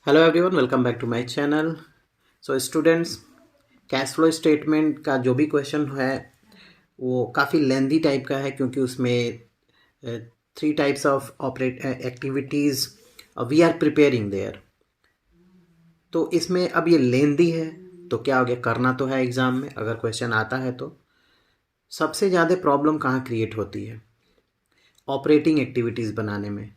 Hello everyone, welcome back to my channel. So students, cash flow statement का जो भी question है वो काफ़ी लेंदी टाइप का है, क्योंकि उसमें 3 types of operate activities we are preparing there. तो इसमें अब ये लेंदी है तो क्या हो गया, करना तो है एग्ज़ाम में अगर क्वेश्चन आता है तो। सबसे ज़्यादा प्रॉब्लम कहाँ क्रिएट होती है? ऑपरेटिंग एक्टिविटीज़ बनाने में।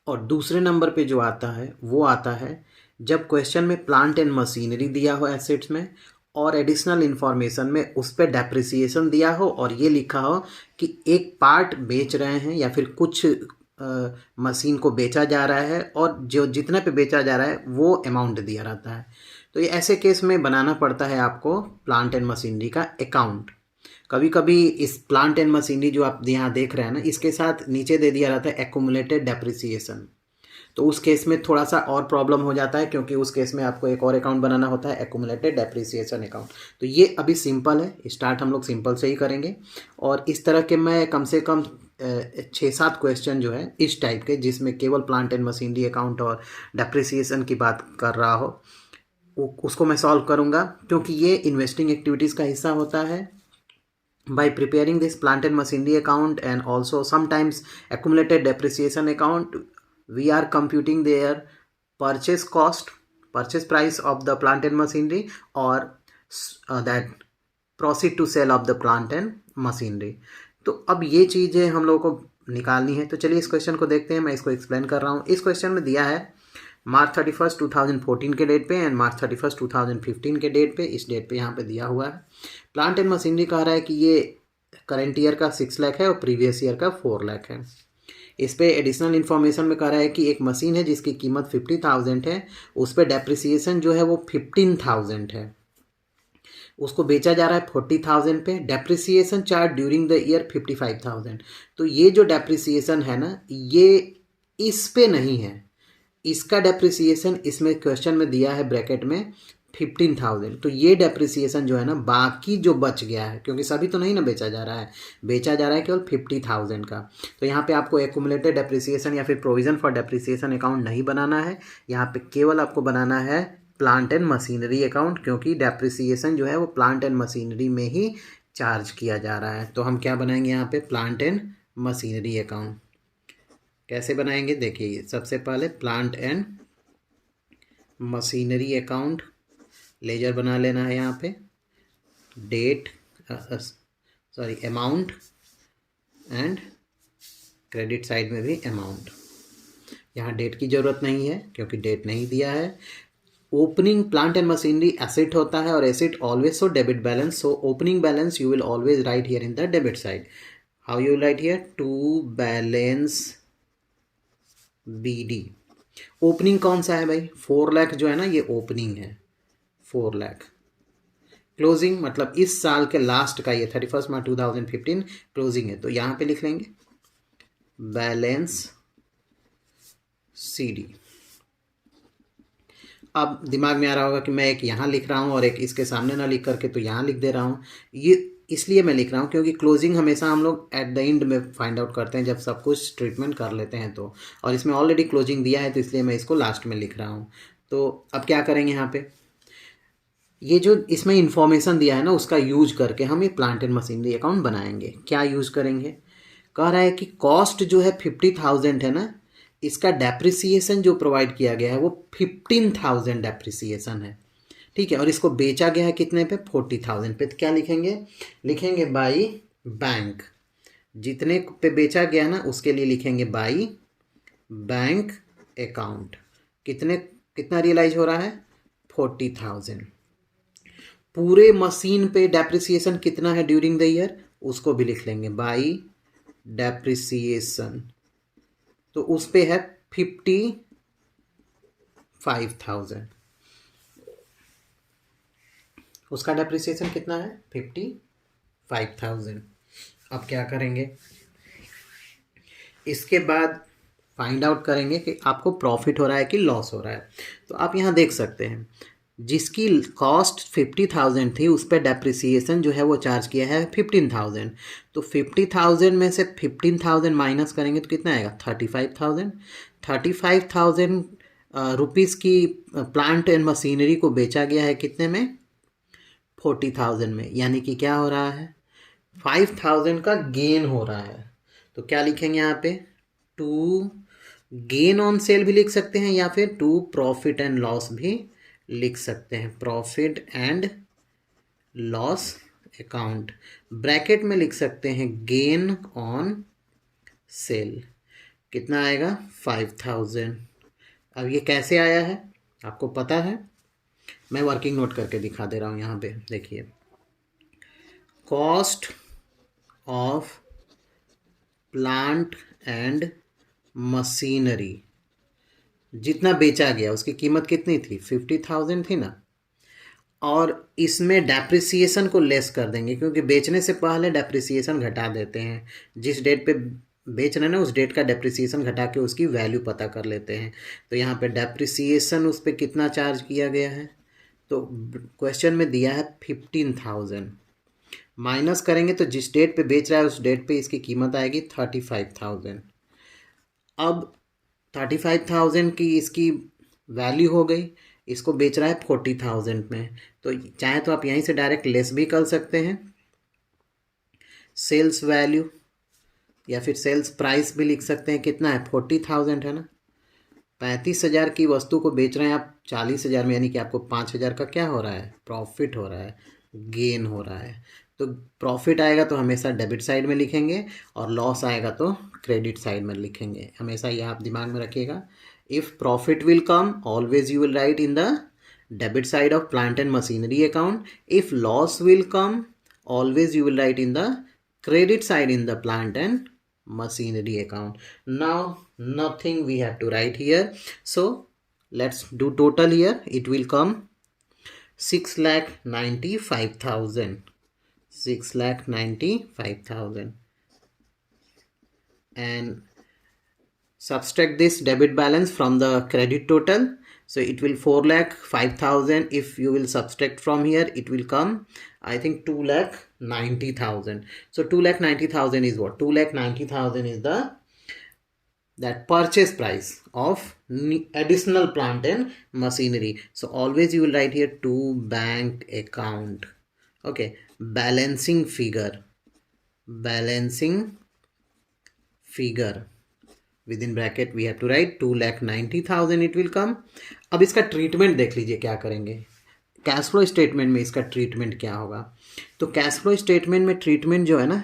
और दूसरे नंबर पे जो आता है वो आता है जब क्वेश्चन में प्लांट एंड मशीनरी दिया हो एसेट्स में, और एडिशनल इंफॉर्मेशन में उस पर डेप्रिसिएशन दिया हो और ये लिखा हो कि एक पार्ट बेच रहे हैं या फिर कुछ मशीन को बेचा जा रहा है और जो जितने पे बेचा जा रहा है वो अमाउंट दिया रहता है। तो ये ऐसे केस में बनाना पड़ता है आपको प्लांट एंड मशीनरी का अकाउंट। कभी कभी इस प्लांट एंड मशीनरी जो आप यहाँ देख रहे हैं ना, इसके साथ नीचे दे दिया रहता है एक्यूमुलेटेड डेप्रिसिएशन। तो उस केस में थोड़ा सा और प्रॉब्लम हो जाता है, क्योंकि उस केस में आपको एक और अकाउंट बनाना होता है, एक्यूमुलेटेड डेप्रिसिएशन अकाउंट। तो ये अभी सिंपल है, स्टार्ट हम लोग सिंपल से ही करेंगे। और इस तरह के मैं कम से कम 6-7 क्वेश्चन जो है इस टाइप के, जिसमें केवल प्लांट एंड मशीनरी अकाउंट और डेप्रिसिएशन की बात कर रहा हो, उसको मैं सॉल्व करूँगा, क्योंकि ये इन्वेस्टिंग एक्टिविटीज़ का हिस्सा होता है। By preparing this plant and machinery account and also sometimes accumulated depreciation account, we are computing their purchase cost, purchase price of the plant and machinery, or that proceed to sell of the plant and machinery. तो अब ये चीज़ें हम लोगों को निकालनी है। तो चलिए इस क्वेश्चन को देखते हैं, मैं इसको एक्सप्लेन कर रहा हूँ। इस क्वेश्चन में दिया है मार्च 31 2014 के डेट पे एंड मार्च 31 2015 के डेट पे। इस डेट पे यहाँ पे दिया हुआ है। प्लांट एंड मशीनरी कह रहा है कि ये करंट ईयर का 6 लाख है और प्रीवियस ईयर का 4 लाख है। इस पे एडिशनल इन्फॉर्मेशन में कह रहा है कि एक मशीन है जिसकी कीमत 50,000 है, उस पर डेप्रिसिएशन जो है वो 15,000 है, उसको बेचा जा रहा है 40,000 पे। Depreciation charge during the year 55,000। तो ये जो डेप्रिसिएशन है ना, ये इस पे नहीं है, इसका डेप्रिसिएशन इसमें क्वेश्चन में दिया है ब्रैकेट में 15,000। तो ये डेप्रिसिएशन जो है ना, बाकी जो बच गया है, क्योंकि सभी तो नहीं ना बेचा जा रहा है, बेचा जा रहा है केवल 50,000 का। तो यहाँ पे आपको एक्यूमुलेटेड डेप्रिसिएशन या फिर प्रोविजन फॉर डेप्रिसिएशन अकाउंट नहीं बनाना है, यहाँ पे केवल आपको बनाना है प्लांट एंड मशीनरी अकाउंट, क्योंकि डेप्रिसिएशन जो है वो प्लांट एंड मशीनरी में ही चार्ज किया जा रहा है। तो हम क्या बनाएंगे यहाँ पे, प्लांट एंड मशीनरी अकाउंट। कैसे बनाएंगे देखिए, सबसे पहले plant and machinery account ledger बना लेना है। यहाँ पे डेट अमाउंट एंड क्रेडिट साइड में भी अमाउंट। यहाँ डेट की ज़रूरत नहीं है क्योंकि डेट नहीं दिया है। Opening plant and machinery asset होता है और asset always so debit balance. So opening balance you will always write here in the debit side. How you write here, to balance BD। Opening कौन सा है भाई, 4 लाख जो है ना, ये ओपनिंग है 4 लाख। क्लोजिंग मतलब इस साल के लास्ट का, ये 31 मार्च 2015 क्लोजिंग है। तो यहाँ पे लिख लेंगे बैलेंस CD। अब दिमाग में आ रहा होगा कि मैं एक यहाँ लिख रहा हूँ और एक इसके सामने ना लिख करके तो यहाँ लिख दे रहा हूँ। ये इसलिए मैं लिख रहा हूँ क्योंकि क्लोजिंग हमेशा हम लोग एट द एंड में फाइंड आउट करते हैं, जब सब कुछ ट्रीटमेंट कर लेते हैं तो। और इसमें ऑलरेडी क्लोजिंग दिया है तो इसलिए मैं इसको लास्ट में लिख रहा हूँ। तो अब क्या करेंगे, यहाँ पे ये जो इसमें इंफॉर्मेशन दिया है ना, उसका यूज करके हम ये प्लांट एंड मशीनरी अकाउंट बनाएंगे। क्या यूज करेंगे, कह रहा है कि कॉस्ट जो है 50,000 है ना, इसका डेप्रिसिएशन जो प्रोवाइड किया गया है वो 15,000 डेप्रिसिएशन है, ठीक है। और इसको बेचा गया है कितने पे, 40,000 पे। तो क्या लिखेंगे, लिखेंगे बाई बैंक। जितने पे बेचा गया ना उसके लिए लिखेंगे बाई बैंक अकाउंट। कितना रियलाइज हो रहा है, 40,000। पूरे मशीन पे डेप्रिसिएशन कितना है ड्यूरिंग द ईयर, उसको भी लिख लेंगे बाई डेप्रिसिएशन। तो उस पे है 55,000। उसका डेप्रिसिएशन कितना है, 55,000। अब क्या करेंगे, इसके बाद फाइंड आउट करेंगे कि आपको प्रॉफिट हो रहा है कि लॉस हो रहा है। तो आप यहाँ देख सकते हैं, जिसकी कॉस्ट 50,000 थी उस पर डेप्रिसिएशन जो है वो चार्ज किया है 15,000। तो 50,000 में से 15,000 माइनस करेंगे तो कितना आएगा, 35,000। 35,000 रुपीज़ की प्लांट एंड मशीनरी को बेचा गया है कितने में, 40,000 में, यानी कि क्या हो रहा है, 5,000 का गेन हो रहा है। तो क्या लिखेंगे यहाँ पे, टू गेन ऑन सेल भी लिख सकते हैं या फिर टू प्रॉफिट एंड लॉस भी लिख सकते हैं, profit and loss account. Bracket में लिख सकते हैं गेन ऑन सेल, कितना आएगा 5,000। अब ये कैसे आया है आपको पता है, मैं वर्किंग नोट करके दिखा दे रहा हूँ यहाँ पे, देखिए cost of plant and machinery, जितना बेचा गया उसकी कीमत कितनी थी, 50,000 थी ना, और इसमें डेप्रिसिएशन को लेस कर देंगे क्योंकि बेचने से पहले डेप्रिसिएशन घटा देते हैं, जिस डेट पे बेच रहे हैं ना उस डेट का डेप्रिसिएशन घटा के उसकी वैल्यू पता कर लेते हैं। तो यहाँ पे डेप्रिसिएशन उस पर कितना चार्ज किया गया है, तो क्वेश्चन में दिया है 15,000, माइनस करेंगे तो जिस डेट पे बेच रहा है उस डेट पे इसकी कीमत आएगी 35,000। अब 35,000 की इसकी वैल्यू हो गई, इसको बेच रहा है 40,000 में, तो चाहे तो आप यहीं से डायरेक्ट लेस भी कर सकते हैं, सेल्स वैल्यू या फिर सेल्स प्राइस भी लिख सकते हैं, कितना है 40,000 है ना, 35,000 की वस्तु को बेच रहे हैं आप 40,000 में, यानी कि आपको 5,000 का क्या हो रहा है, प्रॉफिट हो रहा है, गेन हो रहा है। तो प्रॉफिट आएगा तो हमेशा डेबिट साइड में लिखेंगे और लॉस आएगा तो क्रेडिट साइड में लिखेंगे, हमेशा ये आप दिमाग में रखिएगा। If profit will come always you will write in the debit side of plant and machinery account, if loss will come always you will write in the credit side in the plant and machinery account. Now nothing we have to write here, so let's do total here. It will come 6,95,000, 6,95,000, and subtract this debit balance from the credit total, so it will 4,05,000. if you will subtract from here it will come I think 2,90,000. so 2,90,000 is what, 2,90,000 is the that purchase price of additional plant and machinery. So always you will write here to bank account. Okay, balancing figure within bracket we have to write 2,90,000 it will come. अब इसका treatment देख लीजिए क्या करेंगे, cash flow statement में इसका treatment क्या होगा। तो कैश फ्लो स्टेटमेंट में ट्रीटमेंट जो है ना,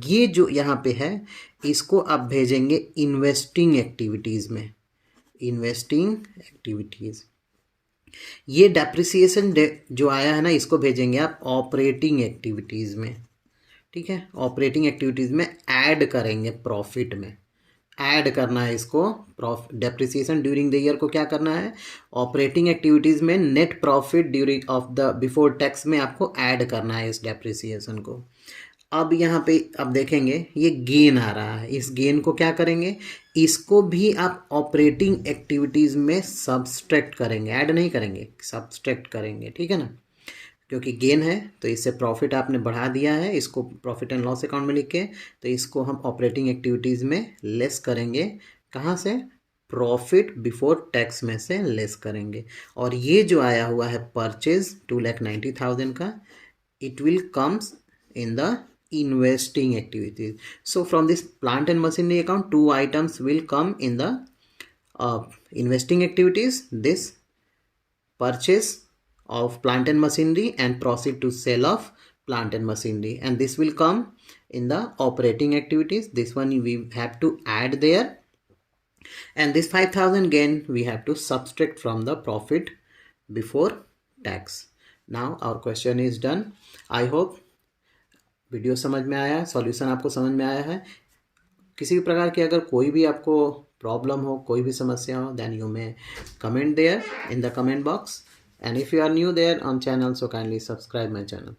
ये जो यहाँ पे है इसको आप भेजेंगे इन्वेस्टिंग एक्टिविटीज़ में, इन्वेस्टिंग एक्टिविटीज़। ये डेप्रिसिएशन जो आया है ना इसको भेजेंगे आप ऑपरेटिंग एक्टिविटीज़ में, ठीक है, ऑपरेटिंग एक्टिविटीज़ में ऐड करेंगे, प्रॉफिट में ऐड करना है इसको, डेप्रिसिएशन ड्यूरिंग द ईयर को क्या करना है, ऑपरेटिंग एक्टिविटीज़ में net profit during of the before tax में आपको ऐड करना है इस डेप्रिसिएशन को। अब यहाँ पे अब देखेंगे ये गेन आ रहा है, इस गेन को क्या करेंगे, इसको भी आप ऑपरेटिंग एक्टिविटीज़ में सब्सट्रैक्ट करेंगे, ऐड नहीं करेंगे, सब्सट्रैक्ट करेंगे, ठीक है ना, क्योंकि गेन है तो इससे प्रॉफिट आपने बढ़ा दिया है, इसको प्रॉफिट एंड लॉस अकाउंट में लिख के, तो इसको हम ऑपरेटिंग एक्टिविटीज़ में लेस करेंगे, कहाँ से, प्रॉफिट बिफोर टैक्स में से लेस करेंगे। और ये जो आया हुआ है परचेज 2,90,000 का, it will comes in the investing activities. So from this plant and machinery account 2 items will come in the investing activities, this purchase of plant and machinery and proceed to sale of plant and machinery, and this will come in the operating activities. This one we have to add there, and this 5,000 gain we have to subtract from the profit before tax. Now our question is done. I hope video समझ में आया, solution आपको समझ में आया है। किसी भी प्रकार की अगर कोई भी आपको प्रॉब्लम हो, कोई भी समस्या हो, then you may comment there in the comment box, and if you are new there on channel, so kindly subscribe my channel.